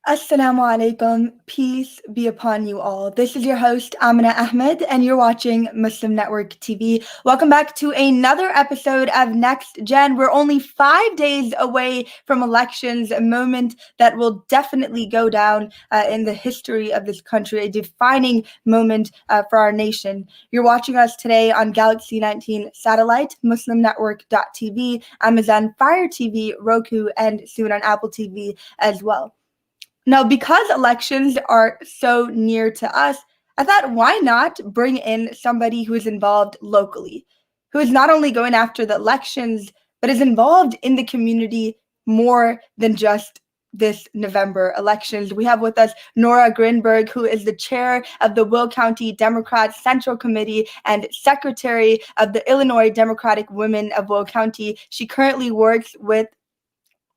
Assalamu alaikum. Peace be upon you all. This is your host, Amina Ahmed, and you're watching Muslim Network TV. Welcome back to another episode of Next Gen. We're only 5 days away from elections, a moment that will definitely go down in the history of this country, a defining moment for our nation. You're watching us today on Galaxy 19 satellite, MuslimNetwork.tv, Amazon Fire TV, Roku, and soon on Apple TV as well. Now, because elections are so near to us, I thought, why not bring in somebody who is involved locally, who is not only going after the elections, but is involved in the community more than just this November elections. We have with us Nora Gruenberg, who is the chair of the Will County Democrats Central Committee and secretary of the Illinois Democratic Women of Will County. She currently works with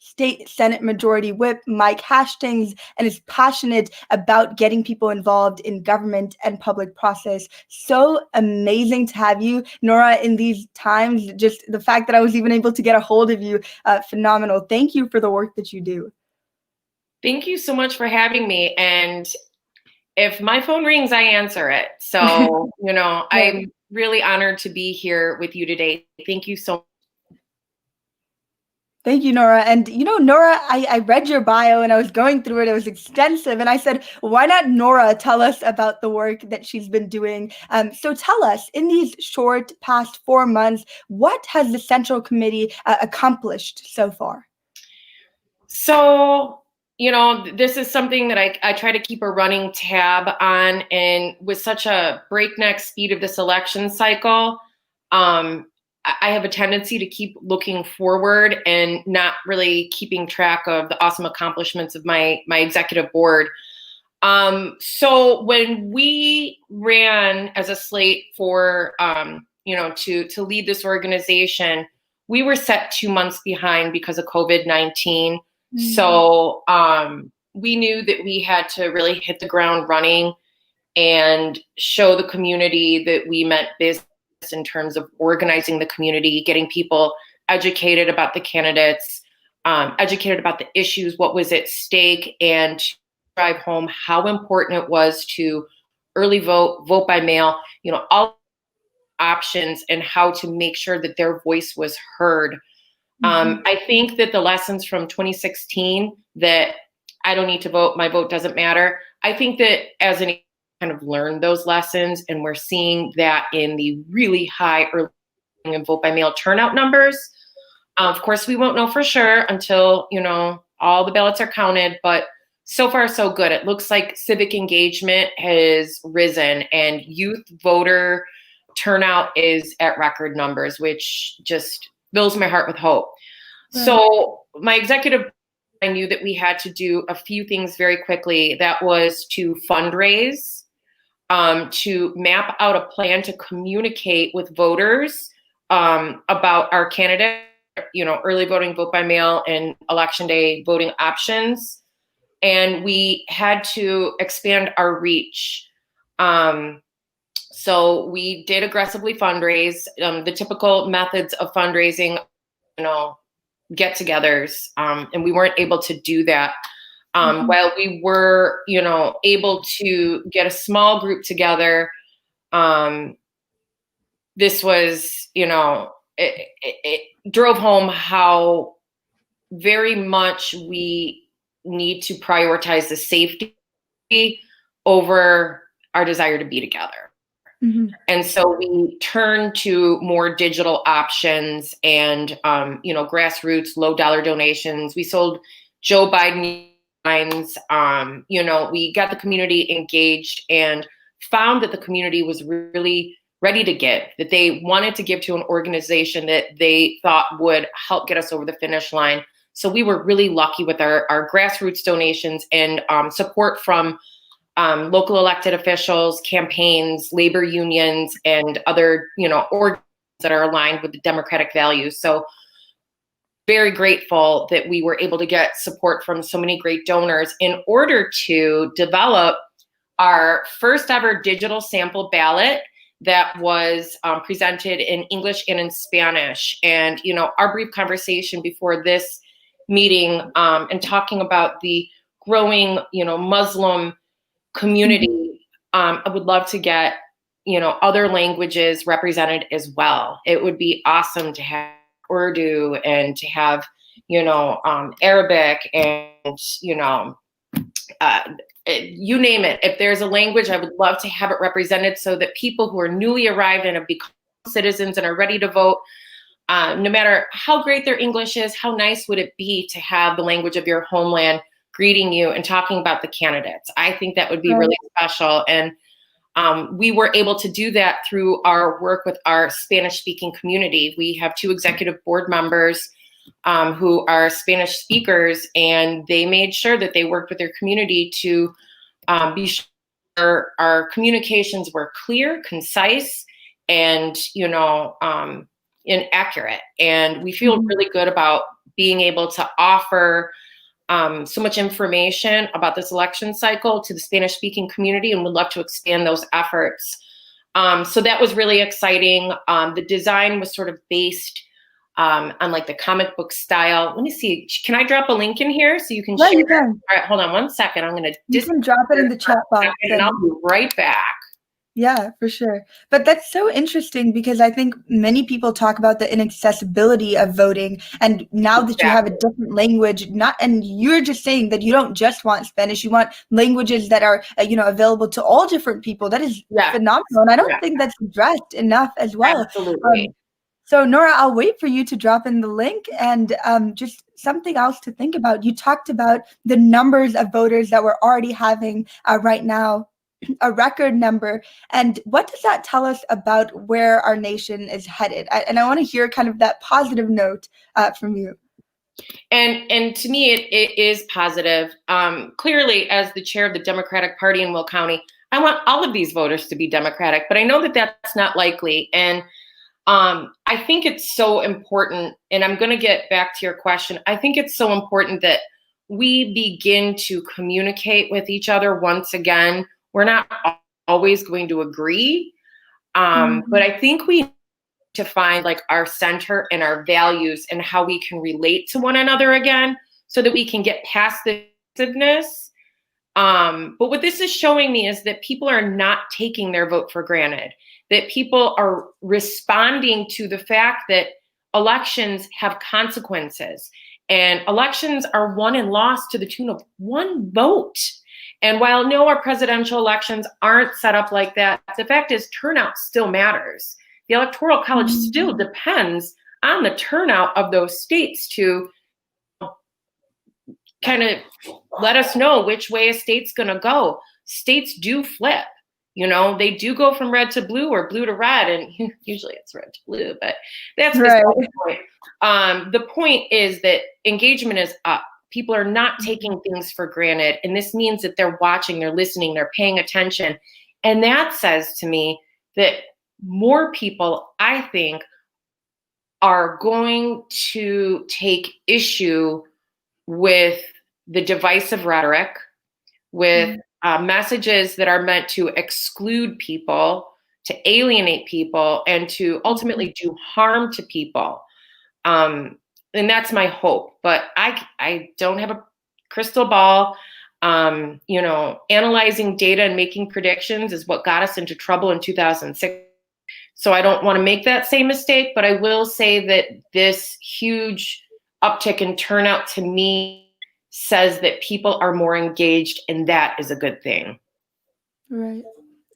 State Senate Majority Whip Mike Hastings and is passionate about getting people involved in government and public process. So amazing to have you, Nora, in these times. Just the fact that I was even able to get a hold of you, phenomenal. Thank you for the work that you do. Thank you so much for having me. And if my phone rings, I answer it. So, I'm really honored to be here with you today. Thank you so much. Thank you, Nora. And Nora, I read your bio and I was going through it. It was extensive. And I said, why not Nora tell us about the work that she's been doing? So tell us, in these short past 4 months, what has the Central Committee accomplished so far? So, this is something that I try to keep a running tab on. And with such a breakneck speed of this election cycle, I have a tendency to keep looking forward and not really keeping track of the awesome accomplishments of my executive board. So when we ran as a slate for, to lead this organization, we were set 2 months behind because of COVID-19. Mm-hmm. So we knew that we had to really hit the ground running and show the community that we meant business in terms of organizing the community, getting people educated about the candidates, educated about the issues, what was at stake, and to drive home how important it was to early vote by mail, all options and how to make sure that their voice was heard. Mm-hmm. I think that the lessons from 2016, that I don't need to vote, my vote doesn't matter. I think that as an kind of learned those lessons, and we're seeing that in the really high early and vote by mail turnout numbers. Of course, we won't know for sure until all the ballots are counted, but so far so good. It looks like civic engagement has risen and youth voter turnout is at record numbers, which just fills my heart with hope. Yeah. So my executive, I knew that we had to do a few things very quickly. That was to fundraise, to map out a plan to communicate with voters about our candidate, early voting, vote by mail, and election day voting options. And we had to expand our reach. So we did aggressively fundraise, the typical methods of fundraising, get-togethers, and we weren't able to do that. Mm-hmm. While we were, able to get a small group together, this was, it drove home how very much we need to prioritize the safety over our desire to be together. Mm-hmm. And so we turned to more digital options and, grassroots, low dollar donations. We sold Joe Biden lines. We got the community engaged and found that the community was really ready to give, that they wanted to give to an organization that they thought would help get us over the finish line. So we were really lucky with our grassroots donations and support from local elected officials, campaigns, labor unions, and other, orgs that are aligned with the democratic values. So very grateful that we were able to get support from so many great donors in order to develop our first ever digital sample ballot that was presented in English and in Spanish. And, our brief conversation before this meeting and talking about the growing, Muslim community, I would love to get, other languages represented as well. It would be awesome to have Urdu and to have, Arabic and, you name it. If there's a language, I would love to have it represented so that people who are newly arrived and have become citizens and are ready to vote, no matter how great their English is, how nice would it be to have the language of your homeland greeting you and talking about the candidates? I think that would be really special. And we were able to do that through our work with our Spanish-speaking community. We have 2 executive board members who are Spanish speakers, and they made sure that they worked with their community to be sure our communications were clear, concise, and inaccurate. And we feel really good about being able to offer so much information about this election cycle to the Spanish-speaking community, and would love to expand those efforts. So that was really exciting. The design was sort of based on like the comic book style. Let me see. Can I drop a link in here so you can share? You can. All right, hold on one second. I'm going to you can drop it in the chat box, and I'll be right back. Yeah, for sure. But that's so interesting because I think many people talk about the inaccessibility of voting. And now that you have a different language, and you're just saying that you don't just want Spanish, you want languages that are, available to all different people. That is phenomenal. And I don't think that's addressed enough as well. Absolutely. So Nora, I'll wait for you to drop in the link, and just something else to think about. You talked about the numbers of voters that we're already having right now, a record number. And what does that tell us about where our nation is headed? And I want to hear kind of that positive note from you. And to me, it is positive. Clearly, as the chair of the Democratic Party in Will County, I want all of these voters to be Democratic, but I know that that's not likely. And I think it's so important, and I'm going to get back to your question. I think it's so important that we begin to communicate with each other once again. We're not always going to agree, but I think we need to find like our center and our values and how we can relate to one another again so that we can get past the divisiveness. But what this is showing me is that people are not taking their vote for granted, that people are responding to the fact that elections have consequences, and elections are won and lost to the tune of 1 vote. And while no, our presidential elections aren't set up like that, the fact is turnout still matters. The Electoral College still depends on the turnout of those states to kind of let us know which way a state's going to go. States do flip. They do go from red to blue or blue to red, and usually it's red to blue, but that's right. The point. The point is that engagement is up. People are not taking things for granted, and this means that they're watching, they're listening, they're paying attention. And that says to me that more people, I think, are going to take issue with the divisive rhetoric, with messages that are meant to exclude people, to alienate people, and to ultimately do harm to people. And that's my hope. But I don't have a crystal ball. Analyzing data and making predictions is what got us into trouble in 2006. So I don't want to make that same mistake, but I will say that this huge uptick in turnout to me says that people are more engaged, and that is a good thing. Right.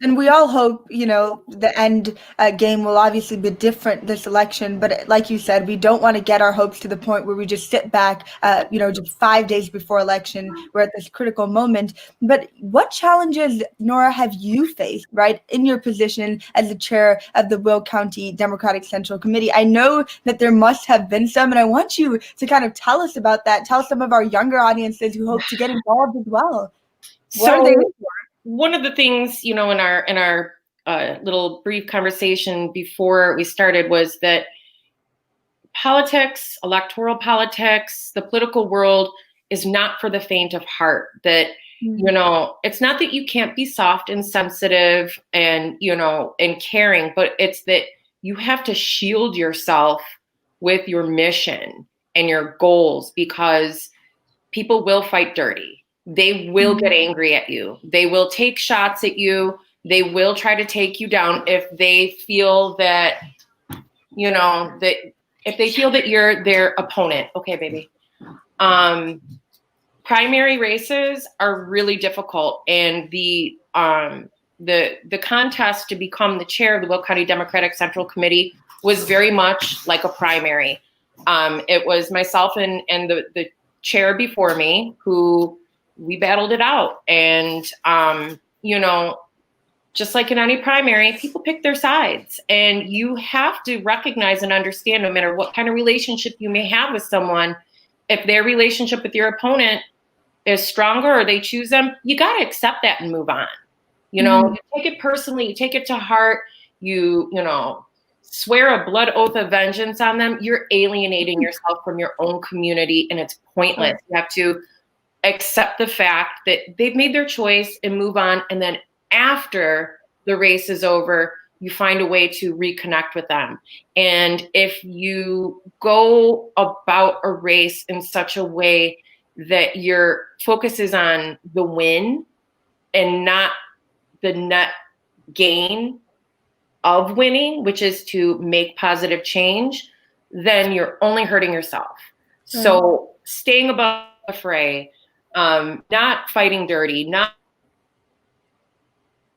And we all hope, the end game will obviously be different this election. But like you said, we don't want to get our hopes to the point where we just sit back, just 5 days before election. We're at this critical moment. But what challenges, Nora, have you faced, right, in your position as the chair of the Will County Democratic Central Committee? I know that there must have been some, and I want you to kind of tell us about that. Tell some of our younger audiences who hope to get involved as well. What are they? One of the things, in our little brief conversation before we started was that politics, electoral politics, the political world is not for the faint of heart. That, it's not that you can't be soft and sensitive and, and caring, but it's that you have to shield yourself with your mission and your goals, because people will fight dirty. they will get angry at you. They will take shots at you. They will try to take you down if they feel that, that if they feel that you're their opponent. Okay, baby. Primary races are really difficult, and the contest to become the chair of the Will County Democratic Central Committee was very much like a primary. It was myself and the chair before me who we battled it out. And, just like in any primary, people pick their sides, and you have to recognize and understand, no matter what kind of relationship you may have with someone, if their relationship with your opponent is stronger or they choose them, you got to accept that and move on. You take it personally, you take it to heart, you swear a blood oath of vengeance on them, you're alienating yourself from your own community, and it's pointless. You have to accept the fact that they've made their choice and move on. And then after the race is over, you find a way to reconnect with them. And if you go about a race in such a way that your focus is on the win and not the net gain of winning, which is to make positive change, then you're only hurting yourself. Right. So staying above the fray, not fighting dirty, not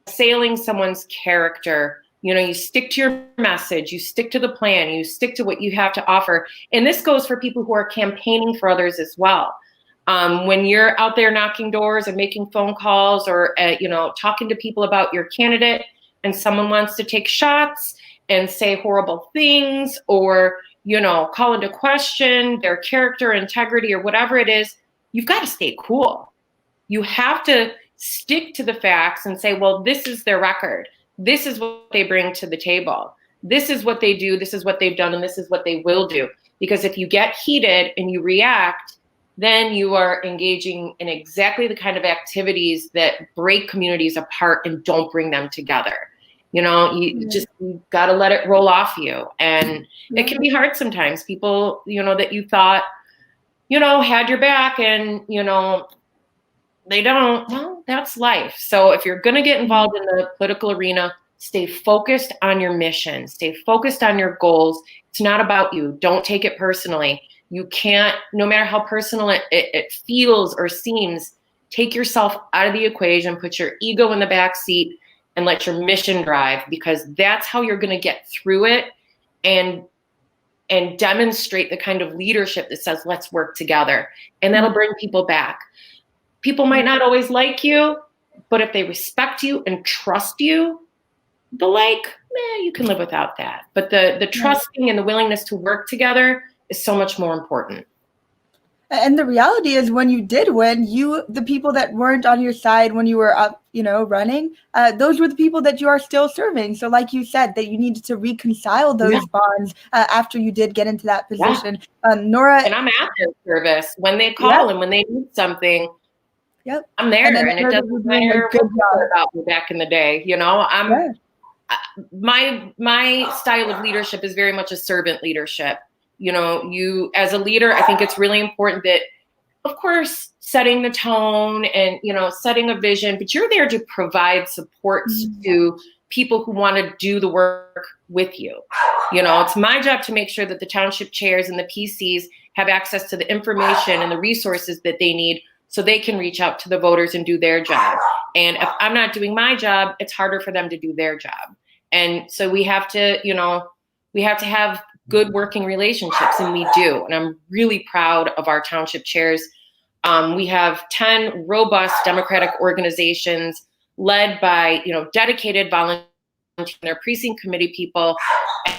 assailing someone's character. You stick to your message, you stick to the plan, you stick to what you have to offer. And this goes for people who are campaigning for others as well. When you're out there knocking doors and making phone calls or, talking to people about your candidate, and someone wants to take shots and say horrible things or, call into question their character, integrity, or whatever it is, you've got to stay cool. You have to stick to the facts and say, well, this is their record. This is what they bring to the table. This is what they do. This is what they've done. And this is what they will do. Because if you get heated and you react, then you are engaging in exactly the kind of activities that break communities apart and don't bring them together. You got to let it roll off you. And it can be hard sometimes. People, that you thought, had your back and, they don't. Well, that's life. So if you're going to get involved in the political arena, stay focused on your mission, stay focused on your goals. It's not about you. Don't take it personally. You can't, no matter how personal it feels or seems, take yourself out of the equation, put your ego in the back seat, and let your mission drive, because that's how you're going to get through it and demonstrate the kind of leadership that says, let's work together. And that'll bring people back. People might not always like you, but if they respect you and trust you, you can live without that. But the trusting and the willingness to work together is so much more important. And the reality is, when you did win, the people that weren't on your side when you were up, running, those were the people that you are still serving. So like you said, that you needed to reconcile those bonds after you did get into that position. Nora. And I'm at their service when they call and when they need something. Yep. I'm there, and it doesn't matter what about me back in the day. My style of leadership is very much a servant leadership. You as a leader, I think it's really important that, of course, setting the tone and, setting a vision, but you're there to provide supports to people who want to do the work with you. It's my job to make sure that the township chairs and the PCs have access to the information and the resources that they need so they can reach out to the voters and do their job. And if I'm not doing my job, it's harder for them to do their job. And so we have to have good working relationships, and we do. And I'm really proud of our township chairs. We have 10 robust Democratic organizations led by, dedicated volunteers, their precinct committee people.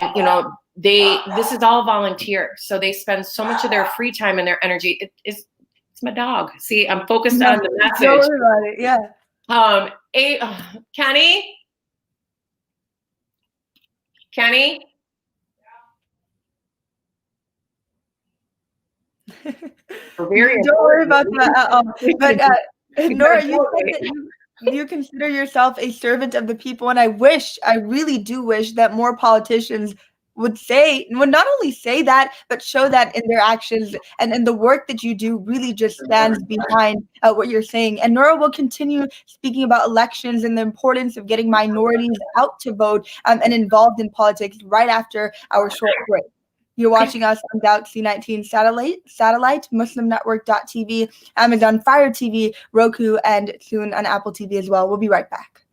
And, this is all volunteer. So they spend so much of their free time and their energy. It's my dog. See, I'm focused on the message. Don't worry about it. Yeah. Kenny? Don't worry about that at all. But Nora, you said that you consider yourself a servant of the people, and I really do wish that more politicians would not only say that, but show that in their actions, and the work that you do really just stands behind what you're saying. And Nora will continue speaking about elections and the importance of getting minorities out to vote and involved in politics right after our short break. You're watching us on Galaxy 19 satellite, MuslimNetwork.tv, Amazon Fire TV, Roku, and soon on Apple TV as well. We'll be right back.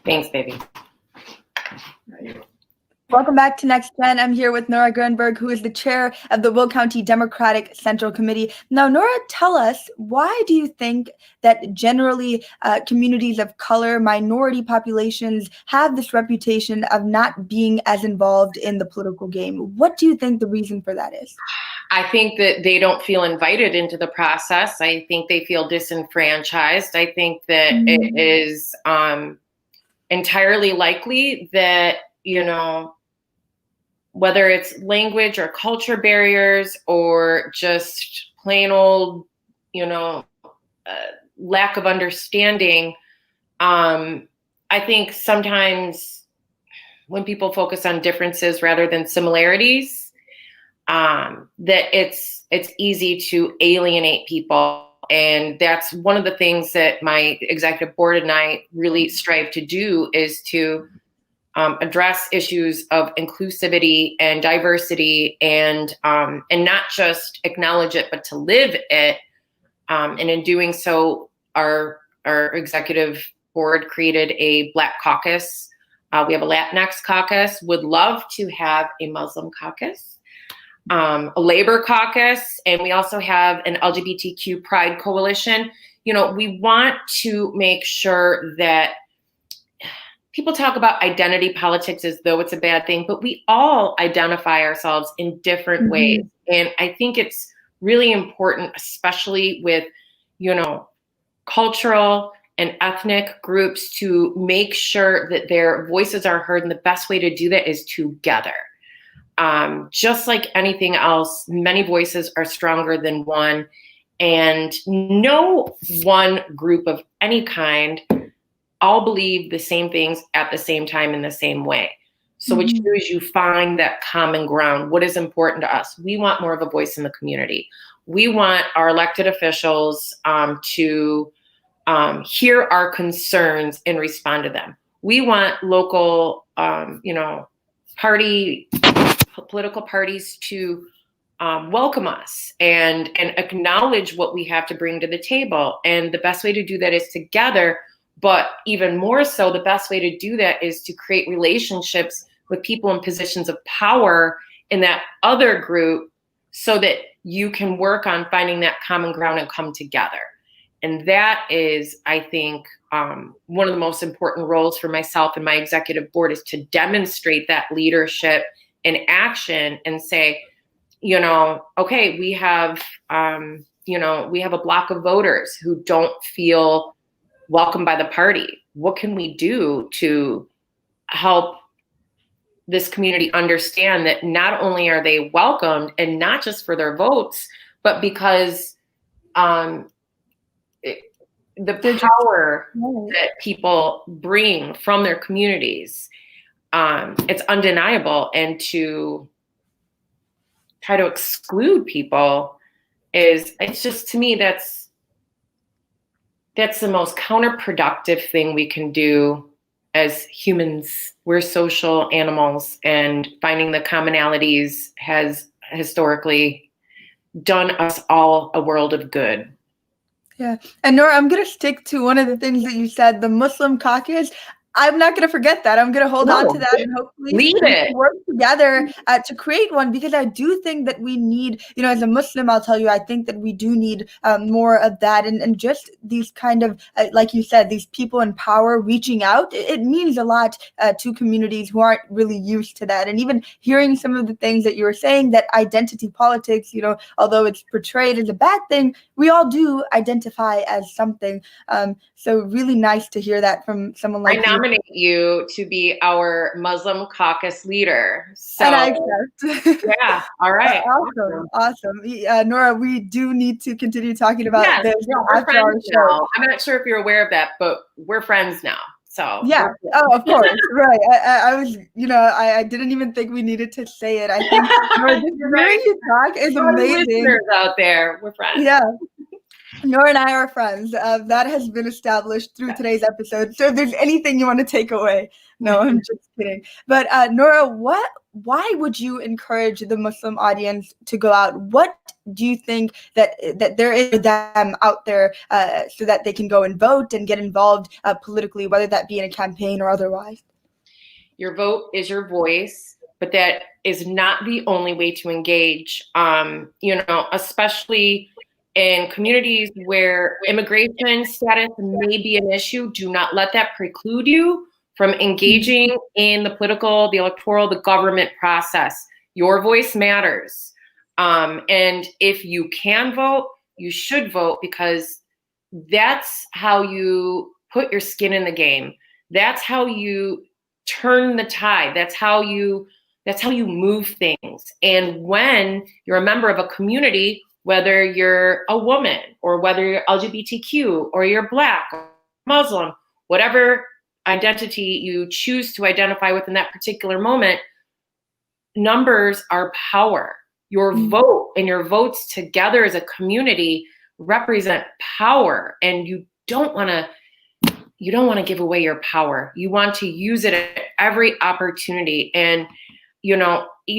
Thanks, baby. Welcome back to NextGen. I'm here with Nora Gruenberg, who is the chair of the Will County Democratic Central Committee. Now, Nora, tell us, why do you think that generally communities of color, minority populations have this reputation of not being as involved in the political game? What do you think the reason for that is? I think that they don't feel invited into the process. I think they feel disenfranchised. I think that it is entirely likely that, whether it's language or culture barriers or just plain old, lack of understanding. I think sometimes when people focus on differences rather than similarities, that it's easy to alienate people. And that's one of the things that my executive board and I really strive to do, is to address issues of inclusivity and diversity, and not just acknowledge it, but to live it. And in doing so, our executive board created a Black caucus. We have a Latinx caucus, would love to have a Muslim caucus, a labor caucus, and we also have an LGBTQ pride coalition. We want to make sure that people talk about identity politics as though it's a bad thing, but we all identify ourselves in different ways. And I think it's really important, especially with, cultural and ethnic groups, to make sure that their voices are heard. And the best way to do that is together. Just like anything else, many voices are stronger than one, and no one group of any kind all believe the same things at the same time in the same way. So what you do is you find that common ground. What is important to us? We want more of a voice in the community. We want our elected officials to hear our concerns and respond to them. We want local, political parties to welcome us and acknowledge what we have to bring to the table. And the best way to do that is together. But even more so, the best way to do that is to create relationships with people in positions of power in that other group, so that you can work on finding that common ground and come together. And that is, I think, one of the most important roles for myself and my executive board, is to demonstrate that leadership in action and say, okay, we have a block of voters who don't feel welcomed by the party. What can we do to help this community understand that not only are they welcomed, and not just for their votes, but because the power that people bring from their communities, it's undeniable. And to try to exclude people it's just, to me, that's that's the most counterproductive thing we can do as humans. We're social animals, and finding the commonalities has historically done us all a world of good. Yeah. And Nora, I'm going to stick to one of the things that you said, the Muslim caucus. I'm not going to forget that. I'm going to hold on to that, and hopefully lead we it. can work together to create one, because I do think that we need, as a Muslim, I'll tell you, I think that we do need more of that, and just these kind of, like you said, these people in power reaching out. It means a lot to communities who aren't really used to that. And even hearing some of the things that you were saying, that identity politics, although it's portrayed as a bad thing, we all do identify as something. So really nice to hear that from someone like you. I nominate you to be our Muslim caucus leader. So, and I accept. Yeah, all right. Awesome. Nora, we do need to continue talking about this after our show. Now. I'm not sure if you're aware of that, but we're friends now. So yeah. Oh, of course. Right. I was, I didn't even think we needed to say it. I think Nora, just hearing you talk is amazing. Listeners out there, we're friends. Yeah. Nora and I are friends. That has been established through today's episode. So if there's anything you want to take away, no, I'm just kidding. But Nora, why would you encourage the Muslim audience to go out? What do you think that there is for them out there so that they can go and vote and get involved politically, whether that be in a campaign or otherwise? Your vote is your voice, but that is not the only way to engage. Especially in communities where immigration status may be an issue, do not let that preclude you from engaging in the political, the electoral, the government process. Your voice matters. And if you can vote, you should vote, because that's how you put your skin in the game. That's how you turn the tide. That's how you move things. And when you're a member of a community, whether you're a woman or whether you're LGBTQ or you're Black or Muslim, whatever identity you choose to identify with in that particular moment, numbers are power. Your vote and your votes together as a community represent power, and you don't want to give away your power. You want to use it at every opportunity. And you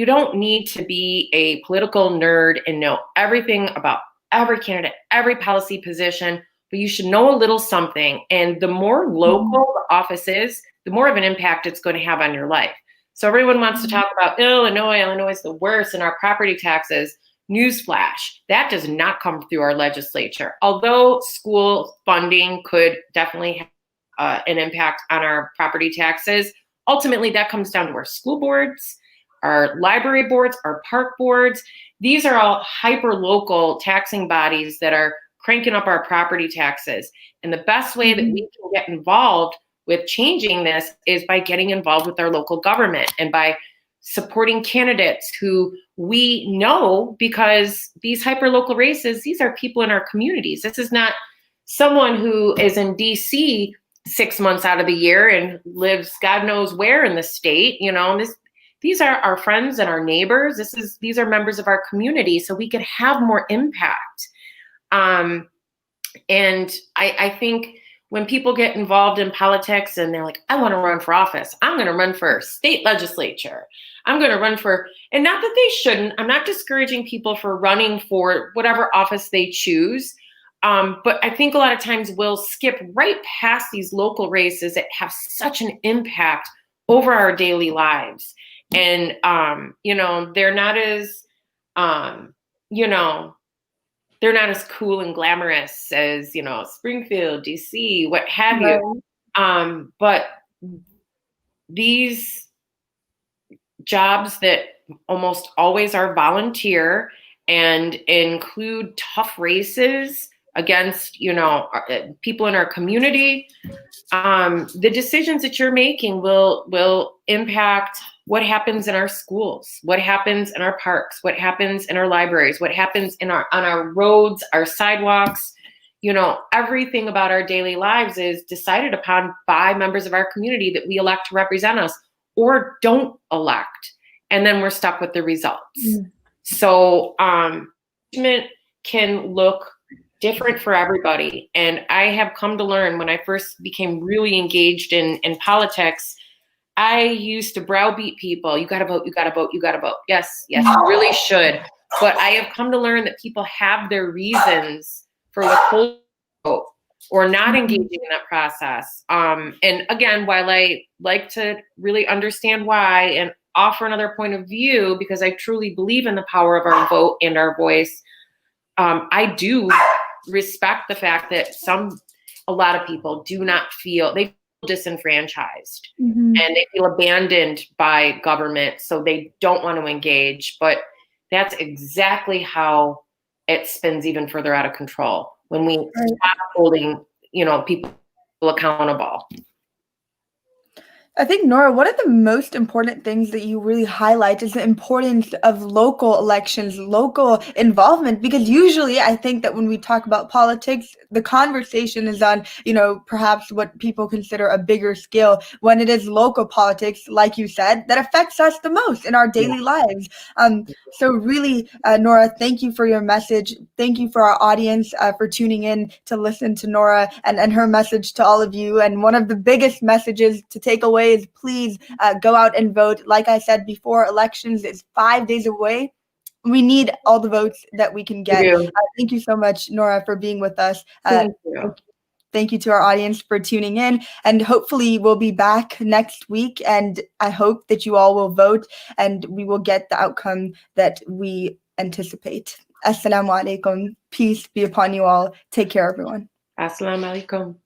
don't need to be a political nerd and know everything about every candidate, every policy position, but you should know a little something. And the more local the office is, the more of an impact it's going to have on your life. So everyone wants to talk about Illinois. Illinois is the worst in our property taxes. Newsflash, that does not come through our legislature. Although school funding could definitely have an impact on our property taxes, ultimately that comes down to our school boards, our library boards, our park boards. These are all hyper-local taxing bodies that are cranking up our property taxes. And the best way that we can get involved with changing this is by getting involved with our local government and by supporting candidates who we know, because these hyper-local races, these are people in our communities. This is not someone who is in DC 6 months out of the year and lives God knows where in the state. These are our friends and our neighbors. These are members of our community, so we can have more impact. And I think when people get involved in politics and they're like, I want to run for office, I'm going to run for state legislature, I'm going to run for, and not that they shouldn't, I'm not discouraging people for running for whatever office they choose. But I think a lot of times we'll skip right past these local races that have such an impact over our daily lives. And, they're not as, they're not as cool and glamorous as, Springfield, DC, what have you. But these jobs that almost always are volunteer and include tough races against, people in our community, the decisions that you're making will impact what happens in our schools, what happens in our parks, what happens in our libraries, what happens on our roads, our sidewalks. Everything about our daily lives is decided upon by members of our community that we elect to represent us or don't elect. And then we're stuck with the results. So management can look different for everybody. And I have come to learn, when I first became really engaged in politics, I used to browbeat people. You got to vote, you got to vote, you got to vote. Yes, yes, you really should. But I have come to learn that people have their reasons for withholding vote or not engaging in that process. And again, while I like to really understand why and offer another point of view, because I truly believe in the power of our vote and our voice, I do respect the fact that a lot of people do not feel, they feel disenfranchised and they feel abandoned by government, so they don't want to engage. But that's exactly how it spins even further out of control when we stop holding, people accountable. I think, Nora, one of the most important things that you really highlight is the importance of local elections, local involvement, because usually I think that when we talk about politics, the conversation is on, perhaps what people consider a bigger scale, when it is local politics, like you said, that affects us the most in our daily lives. So really, Nora, thank you for your message. Thank you for our audience for tuning in to listen to Nora and her message to all of you. And one of the biggest messages to take away is please go out and vote. Like I said before, elections is 5 days away. We need all the votes that we can get. Thank you so much, Nora, for being with us. Thank you. Thank you to our audience for tuning in, and hopefully we'll be back next week, and I hope that you all will vote and we will get the outcome that we anticipate. Assalamu alaikum. Peace be upon you all. Take care, everyone. Assalamu alaikum.